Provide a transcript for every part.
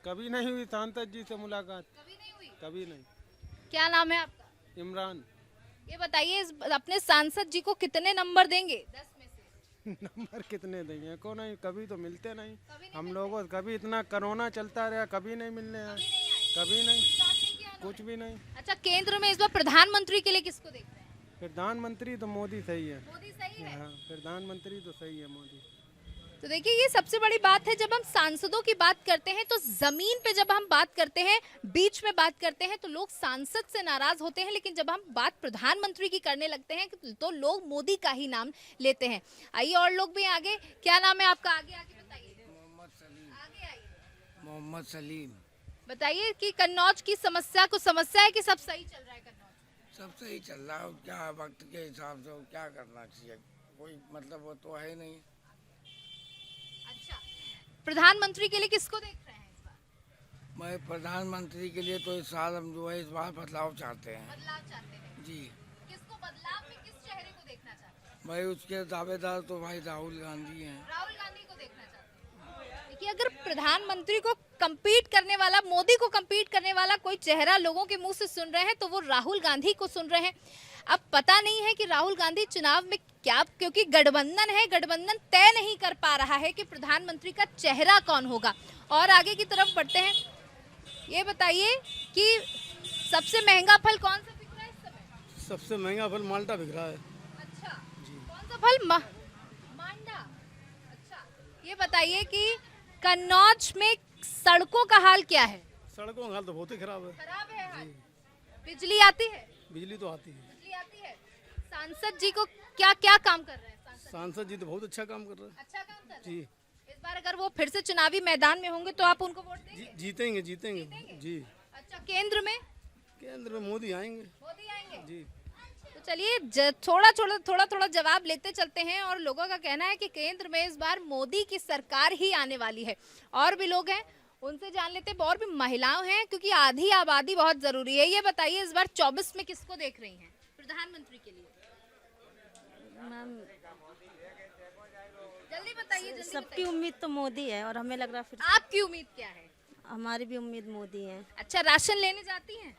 कभी नहीं हुई सांसद जी से मुलाकात, कभी नहीं हुई। कभी नहीं। क्या नाम है आपका? इमरान। ये बताइए अपने सांसद जी को कितने नंबर देंगे 10 में से? नंबर कितने देंगे को नहीं, कभी तो मिलते नहीं। कभी नहीं हम मिलते? लोगों कभी इतना कोरोना चलता रहा, कभी नहीं मिलने आए, कभी नहीं आए? कभी नहीं, इंतजार नहीं किया कुछ उन्होंने? भी नहीं। अच्छा, केंद्र में इस बार प्रधानमंत्री के लिए किसको देख रहे हैं? प्रधानमंत्री तो मोदी सही है। मोदी सही है। हाँ, प्रधानमंत्री तो सही है मोदी। तो देखिए, ये सबसे बड़ी बात है। जब हम सांसदों की बात करते हैं तो जमीन पे जब हम बात करते हैं, बीच में बात करते हैं तो लोग सांसद से नाराज होते हैं, लेकिन जब हम बात प्रधानमंत्री की करने लगते हैं तो लोग मोदी का ही नाम लेते हैं। आइए और लोग भी आगे। क्या नाम है आपका? आगे आगे बताइए। मोहम्मद सलीम। आगे आइए। मोहम्मद सलीम। बताइए कि कन्नौज की समस्या को समस्या है कि सब सही चल रहा है कन्नौज? सब सही चल रहा है, क्या वक्त के हिसाब से क्या करना चाहिए, कोई मतलब वो तो है नहीं। अच्छा, प्रधानमंत्री के लिए किसको देख रहे हैं इस बार? मैं प्रधानमंत्री के लिए तो इस साल हम जो है इस बार बदलाव चाहते हैं। बदलाव चाहते हैं। जी। किसको बदलाव में किस चेहरे को देखना चाहते हैं? भाई उसके दावेदार तो भाई राहुल गांधी हैं। राहुल गांधी को देखना चाहते हैं। देखिए, अगर प्रधानमंत्री को compete करने वाला, मोदी को compete करने वाला कोई चेहरा लोगों के मुंह से सुन रहे हैं तो वो राहुल गांधी को सुन रहे हैं। अब पता नहीं है कि राहुल गांधी चुनाव में क्या, क्योंकि गठबंधन है, गठबंधन तय नहीं कर पा रहा है कि प्रधानमंत्री का चेहरा कौन होगा। और आगे की तरफ बढ़ते हैं। ये बताइए कि सबसे महंगा फल कौन सा बिक रहा है इस समय? सबसे महंगा फल माल्टा बिक रहा है। अच्छा, कौन सा फल? मांडा। अच्छा, ये बताइए कि कन्नौज में सड़कों का हाल क्या है? सड़कों का हाल तो बहुत ही खराब है। खराब है हाल। बिजली आती है? बिजली तो आती है। बिजली आती है। सांसद जी को क्या क्या काम कर रहे हैं सांसद? सांसद जी तो बहुत अच्छा काम कर रहे हैं। अच्छा काम कर रहे जी। हैं। इस बार अगर वो फिर से चुनावी मैदान में होंगे तो आप उनको वोट देंगे? जीतेंगे जीतेंगे जी। अच्छा, केंद्र में? केंद्र में मोदी आएंगे। मोदी आएंगे। जी। तो चलिए थोड़ा जवाब लेते चलते हैं। और लोगों का कहना है कि केंद्र में इस बार मोदी की सरकार ही आने वाली है। और भी लोग हैं, उनसे जान लेते हैं। और भी महिलाएं हैं, क्योंकि आधी आबादी बहुत जरूरी है। ये बताइए इस बार 24 में किसको देख रही हैं प्रधानमंत्री के लिए? मैम, जल्दी बताइए, जल्दी सबकी बताइए। उम्मीद तो मोदी है और हमें लग रहा फिर आपकी उम्मीद क्या है? हमारी भी उम्मीद मोदी है। अच्छा, राशन लेने जाती हैं?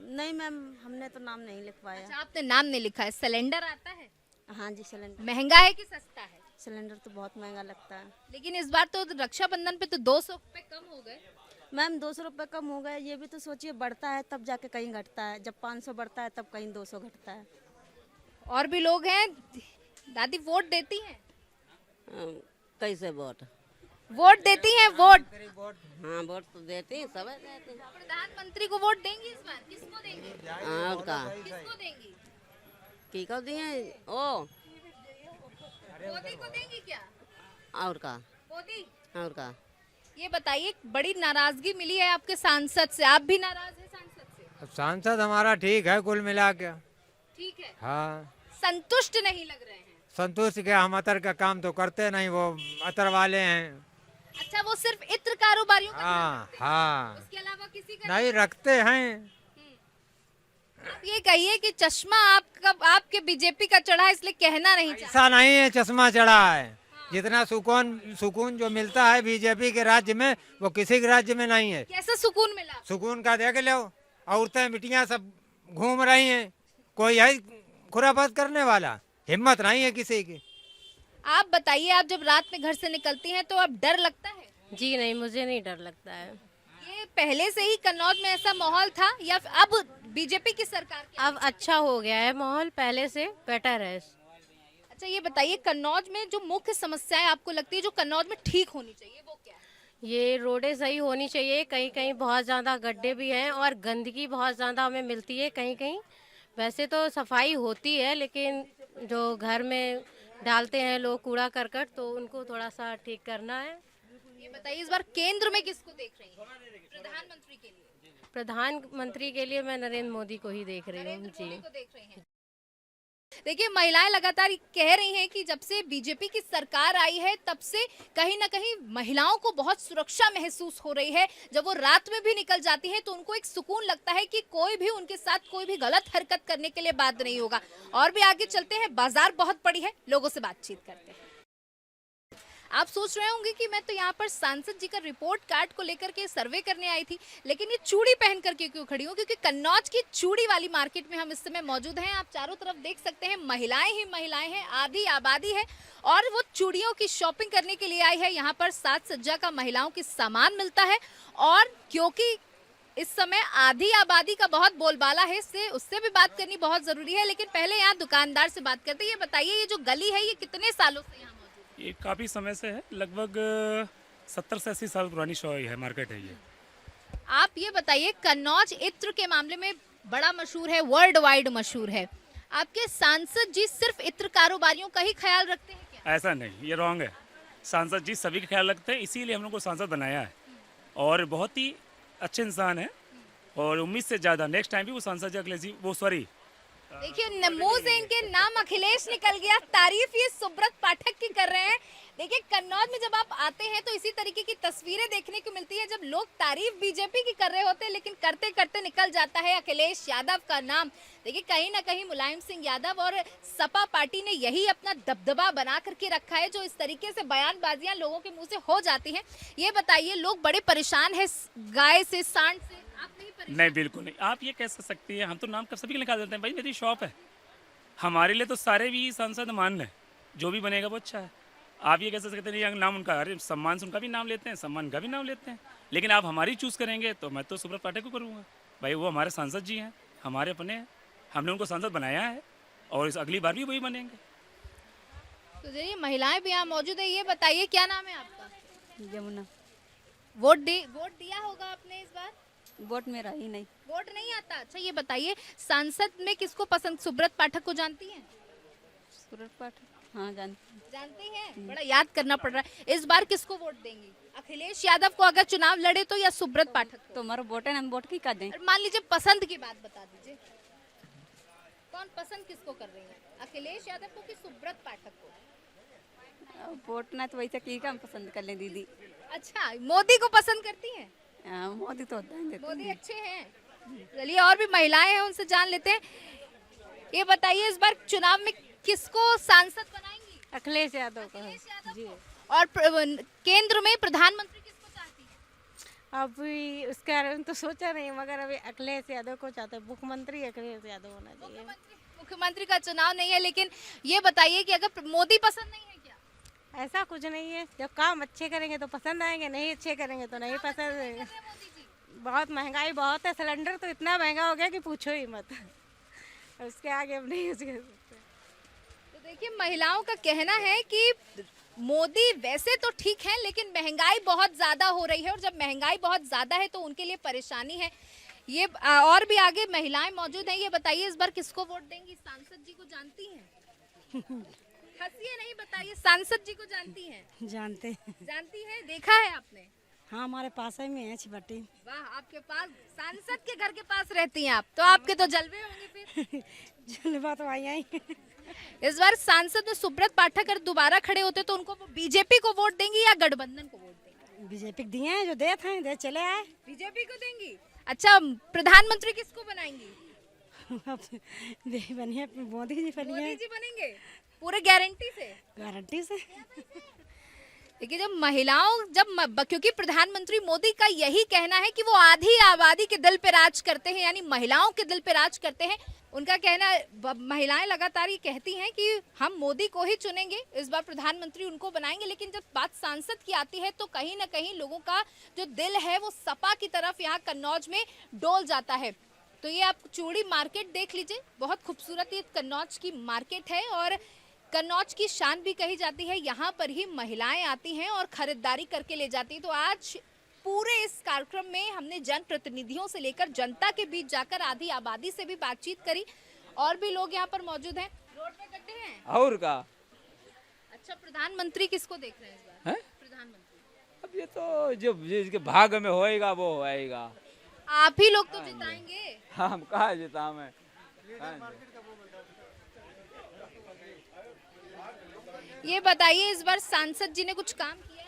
नहीं मैम, हमने तो नाम नहीं लिखवाया। अच्छा, आपने नाम नहीं लिखा है। सिलेंडर आता है? हाँ जी, सिलेंडर। महंगा है कि सस्ता है? सिलेंडर तो बहुत महंगा लगता है लेकिन इस बार तो रक्षाबंधन पे तो 200 रुपए कम हो गए। मैम। 200 रुपये कम हो गए, ये भी तो सोचिए, बढ़ता है तब जाके कहीं घटता है। जब 500 बढ़ता है तब कहीं 200 घटता है। और भी लोग हैं। दादी वोट देती हैं? कैसे वोट? वोट देती हैं? वोट हाँ, वोट तो देती सब देती। प्रधानमंत्री को वोट देंगी इस बार? किसको देंगी? और का किसको देंगी? की को दिए ओ मोदी को देंगी क्या? और का मोदी। और का ये बताइए, बड़ी नाराजगी मिली है आपके सांसद से। आप भी नाराज हैं सांसद से? अब सांसद हमारा ठीक है कुल मिला के। ठीक है। हाँ, संतुष्ट नहीं लग रहे हैं? संतोष के हम अतर का काम तो करते नहीं, वो अतर वाले हैं। अच्छा, वो सिर्फ इत्र कारोबारियों का ध्यान हाँ रखते हैं। हाँ, उसके अलावा किसी का नहीं रखते हैं। आप ये कहिए कि चश्मा आपके बीजेपी का चढ़ा है, इसलिए कहना नहीं चाहते। ऐसा नहीं है चश्मा चढ़ा है। जितना सुकून जो मिलता है बीजेपी के राज्य में वो किसी के राज्य में नहीं है। कैसा सुकून मिला? सुकून का देख लो, औरतें बिटियां सब घूम रही हैं, कोई है खुराफात करने वाला? हिम्मत नहीं है किसी की। आप बताइए, आप जब रात में घर से निकलती हैं तो अब डर लगता है? जी नहीं, मुझे नहीं डर लगता है। ये पहले से ही कन्नौज में ऐसा माहौल था या फिर अब बीजेपी की सरकार के? अब अच्छा हो गया है माहौल, पहले से बेटर है। अच्छा, ये बताइए, कन्नौज में जो मुख्य समस्याएं आपको लगती है जो कन्नौज में ठीक होनी चाहिए, वो क्या है? ये रोडें सही होनी चाहिए। कहीं कहीं बहुत ज़्यादा गड्ढे भी हैं और गंदगी बहुत ज़्यादा हमें मिलती है कहीं कहीं। वैसे तो सफाई होती है, लेकिन जो घर में डालते हैं लोग कूड़ा करकट, तो उनको थोड़ा सा ठीक करना है। ये बताइए, इस बार केंद्र में किसको देख रही हैं प्रधानमंत्री के लिए? प्रधानमंत्री के लिए मैं नरेंद्र मोदी को ही देख रही हूँ। नरेंद्र मोदी जी। को देख रही हैं। देखिए, महिलाएं लगातार कह रही हैं कि जब से बीजेपी की सरकार आई है तब से कहीं ना कहीं महिलाओं को बहुत सुरक्षा महसूस हो रही है। जब वो रात में भी निकल जाती हैं तो उनको एक सुकून लगता है कि कोई भी उनके साथ कोई भी गलत हरकत करने के लिए बाध्य नहीं होगा। और भी आगे चलते हैं, बाजार बहुत बड़ी है, लोगों से बातचीत करते हैं। आप सोच रहे होंगे कि मैं तो यहाँ पर सांसद जी का रिपोर्ट कार्ड को लेकर के सर्वे करने आई थी, लेकिन ये चूड़ी पहन करके क्यों खड़ी हूँ? क्योंकि कन्नौज की चूड़ी वाली मार्केट में हम इस समय मौजूद हैं। आप चारों तरफ देख सकते हैं, महिलाएं ही महिलाएं हैं, आधी आबादी है और वो चूड़ियों की शॉपिंग करने के लिए आई है। यहाँ पर साज सज्जा का महिलाओं की सामान मिलता है और क्योंकि इस समय आधी आबादी का बहुत बोलबाला है, इससे उससे भी बात करनी बहुत जरूरी है। लेकिन पहले यहाँ दुकानदार से बात करते हैं। ये बताइए, ये जो गली है ये कितने सालों से यहाँ मौजूद ये काफ़ी समय से है, लगभग 70 से 80 साल पुरानी है मार्केट है ये। है? आप ये बताइए, कन्नौज इत्र के मामले में बड़ा मशहूर है, वर्ल्ड वाइड मशहूर है। आपके सांसद जी सिर्फ इत्र कारोबारियों का ही ख्याल रखते हैं क्या? ऐसा नहीं, ये रॉन्ग है। सांसद जी सभी का ख्याल रखते हैं, इसीलिए हम लोग को सांसद बनाया है और बहुत ही अच्छे इंसान है और उम्मीद से ज़्यादा नेक्स्ट टाइम भी वो सांसद जी अखिलेश जी देखिए मुंह से इनके नाम अखिलेश निकल गया, तारीफ ये सुब्रत पाठक की कर रहे हैं। देखिए कन्नौज में जब आप आते हैं तो इसी तरीके की तस्वीरें देखने को मिलती है, जब लोग तारीफ बीजेपी की कर रहे होते हैं लेकिन करते करते निकल जाता है अखिलेश यादव का नाम। देखिए कहीं ना कहीं मुलायम सिंह यादव और सपा पार्टी ने यही अपना दबदबा बना करके रखा है, जो इस तरीके से बयानबाजियां लोगों के मुंह से हो जाती हैं। ये बताइए, लोग बड़े परेशान है गाय से, सांड से, आप नहीं परेशान? नहीं, बिल्कुल नहीं। आप ये कह सकती है, हम तो नाम कर सभी के निकाल देते हैं, भाई मेरी शॉप है, हमारे लिए तो सारे भी सांसद मान लें, जो भी बनेगा वो अच्छा है। आप ये कह सकते हैं नाम उनका, अरे सम्मान से उनका भी नाम लेते हैं, सम्मान का भी नाम लेते हैं, लेकिन आप हमारी चूज़ करेंगे तो मैं तो सुब्रत पाठक को करूँगा। भाई वो हमारे सांसद जी हैं, हमारे अपने हैं, हमने उनको सांसद बनाया है और इस अगली बार भी वही बनेंगे। तो चलिए महिलाएं भी यहाँ मौजूद है। ये बताइए, क्या नाम है आपका? यमुना। वोट दिया होगा आपने इस बार? वोट मेरा ही नहीं। वोट नहीं आता? अच्छा ये बताइए, सांसद में किसको पसंद? सुब्रत पाठक को जानती हैं? सूरत पाठक, हाँ जानते हैं, बड़ा याद करना पड़ रहा है। इस बार किसको वोट देंगी? अखिलेश यादव को अगर चुनाव लड़े तो, या सुब्रत पाठक को? तो हमारा वोट है, हम वोट की कर दें। और मान लीजिए पसंद की बात बता दीजिए, कौन पसंद किसको कर रही है, अखिलेश यादव को कि सुब्रत पाठक को? वोट ना तो वैसे की हम पसंद कर लें दीदी। अच्छा, मोदी को पसंद करती हैं? मोदी तो होता है, मोदी अच्छे हैं। चलिए और भी महिलाएं हैं, उनसे जान लेते हैं। ये बताइए, इस बार चुनाव में किसको सांसद बनाएंगी? अखिलेश यादव को। अखिलेश यादव को। और केंद्र में प्रधानमंत्री किसको चाहती है? अभी उसके बारे में तो सोचा नहीं, मगर अभी अखिलेश यादव को चाहते हैं। मुख्यमंत्री अखिलेश यादव होना चाहिए। मुख्यमंत्री का चुनाव नहीं है, लेकिन ये बताइए कि अगर मोदी पसंद नहीं है क्या? ऐसा कुछ नहीं है, जब काम अच्छे करेंगे तो पसंद आएंगे, नहीं अच्छे करेंगे तो नहीं पसंद आएंगे। बहुत महंगाई बहुत है, सिलेंडर तो इतना महंगा हो गया कि पूछो ही मत। उसके आगे अब नहीं उसके। तो देखिए महिलाओं का कहना है कि मोदी वैसे तो ठीक है, लेकिन महंगाई बहुत ज्यादा हो रही है और जब महंगाई बहुत ज्यादा है तो उनके लिए परेशानी है। ये और भी आगे महिलाएं मौजूद हैं। ये बताइए, इस बार किसको वोट देंगी? सांसद जी को जानती हैं? हंसिए नहीं, बताइए, सांसद जी को जानती हैं? जानते जानती है, देखा है आपने? हाँ, हमारे पास में है छिपट्टी। वाह, आपके पास सांसद के घर के पास रहती हैं आप, तो आपके तो जलवे होंगे फिर। जलवा तो आई। इस बार सांसद में सुब्रत पाठक अगर दोबारा खड़े होते तो उनको बीजेपी को वोट देंगी या गठबंधन को वोट देंगी? बीजेपी दिए हैं, जो दे चले आए। बीजेपी को देंगी। अच्छा, प्रधानमंत्री किसको बनाएंगी? बनिए मोदी जी मोदी जी बनेंगे पूरे गारंटी से? गारंटी से। देखिए क्योंकि प्रधानमंत्री मोदी का यही कहना है कि वो आधी आबादी के दिल पे राज करते हैं, यानी महिलाओं के दिल पे राज करते हैं। उनका कहना, महिलाएं लगातार ये कहती हैं कि हम मोदी को ही चुनेंगे, इस बार प्रधानमंत्री उनको बनाएंगे। लेकिन जब बात सांसद की आती है तो कहीं ना कहीं लोगों का जो दिल है वो सपा की तरफ यहाँ कन्नौज में डोल जाता है। तो ये आप चूड़ी मार्केट देख लीजिए, बहुत खूबसूरत ये कन्नौज की मार्केट है और कन्नौज की शान भी कही जाती है। यहाँ पर ही महिलाएं आती हैं और खरीदारी करके ले जाती हैं। तो आज पूरे इस कार्यक्रम में हमने जनप्रतिनिधियों से लेकर जनता के बीच जाकर आधी आबादी से भी बातचीत करी। और भी लोग यहाँ पर मौजूद हैं। रोड पे गड्ढे हैं और का। अच्छा, प्रधानमंत्री किसको देख रहे हैं इस बार? प्रधानमंत्री अब ये तो जो जिसके भाग में होएगा वो होएगा। आप ही लोग तो जिताएंगे। हाँ, हम कहा जिता में। ये बताइए, इस बार सांसद जी ने कुछ काम किया है?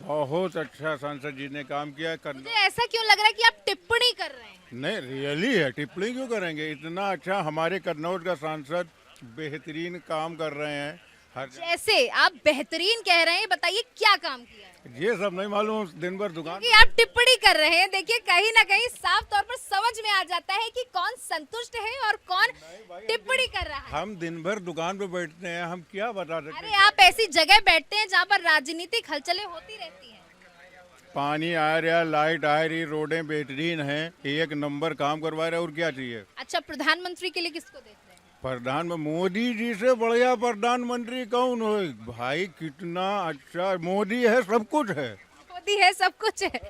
बहुत अच्छा सांसद जी ने काम किया है। मुझे ऐसा क्यों लग रहा है कि आप टिप्पणी कर रहे हैं? नहीं, रियली है, टिप्पणी क्यों करेंगे? इतना अच्छा हमारे कन्नौज का सांसद बेहतरीन काम कर रहे हैं। हर जैसे आप बेहतरीन कह रहे हैं, बताइए क्या काम किया है? ये सब नहीं मालूम, दिन भर दुकान। क्योंकि आप टिप्पणी कर रहे हैं, देखिए कहीं ना कहीं साफ तौर पर समझ में आ जाता है कि कौन संतुष्ट है और कौन टिप्पणी कर रहा है। हम दिन भर दुकान पे बैठते हैं, हम क्या बता सकते अरे हैं। आप ऐसी जगह बैठते हैं जहाँ पर राजनीतिक हलचलें होती रहती हैं। पानी आ रहा, लाइट आ रही, रोडें बेहतरीन हैं, एक नंबर काम करवा रहे, और क्या चाहिए। अच्छा, प्रधानमंत्री के लिए किसको देख रहे हैं? प्रधान मोदी जी से बढ़िया प्रधानमंत्री कौन हो भाई, कितना अच्छा मोदी है, सब कुछ है। मोदी है, सब कुछ है।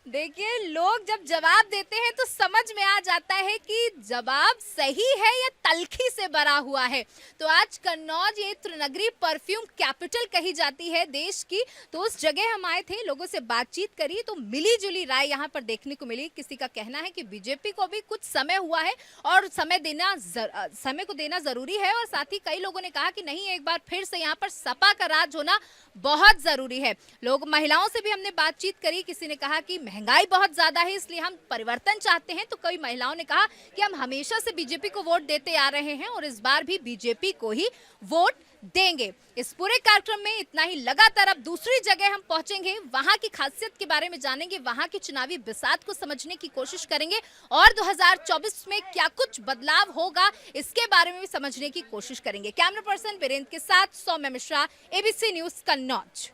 देखिए, लोग जब जवाब देते हैं तो समझ में आ जाता है कि जवाब सही है या तल्खी से भरा हुआ है। तो आज कन्नौज ये त्रिनगरी परफ्यूम कैपिटल कही जाती है देश की, तो उस जगह हम आए थे, लोगों से बातचीत करी तो मिली जुली राय यहाँ पर देखने को मिली। किसी का कहना है कि बीजेपी को भी कुछ समय हुआ है और समय को देना जरूरी है, और साथ ही कई लोगों ने कहा कि नहीं, एक बार फिर से यहाँ पर सपा का राज होना बहुत जरूरी है। महिलाओं से भी हमने बातचीत करी, किसी ने कहा कि महंगाई बहुत ज्यादा है इसलिए हम परिवर्तन चाहते हैं, तो कई महिलाओं ने कहा कि हम हमेशा से बीजेपी को वोट देते आ रहे हैं और इस बार भी बीजेपी को ही वोट देंगे। इस पूरे कार्यक्रम में इतना ही। लगातार अब दूसरी जगह हम पहुंचेंगे, वहां की खासियत के बारे में जानेंगे, वहां की चुनावी बिसात को समझने की कोशिश करेंगे और 2024 में क्या कुछ बदलाव होगा इसके बारे में भी समझने की कोशिश करेंगे। कैमरा पर्सन वीरेंद्र के साथ सौम्या मिश्रा, एबीसी न्यूज कन्नौज।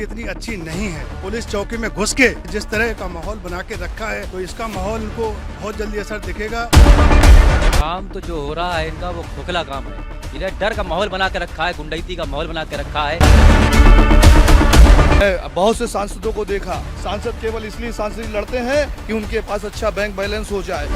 इतनी अच्छी नहीं है। पुलिस चौकी में घुस के जिस तरह का माहौल बना के रखा है, तो इसका माहौल इनको बहुत जल्दी असर दिखेगा। काम तो जो हो रहा है इनका वो खोखला काम है। इन्हें डर का माहौल बना के रखा है, गुंडाइती का माहौल बना के रखा है। बहुत से सांसदों को देखा, सांसद केवल इसलिए सांसद लड़ते हैं कि उनके पास अच्छा बैंक बैलेंस हो जाए।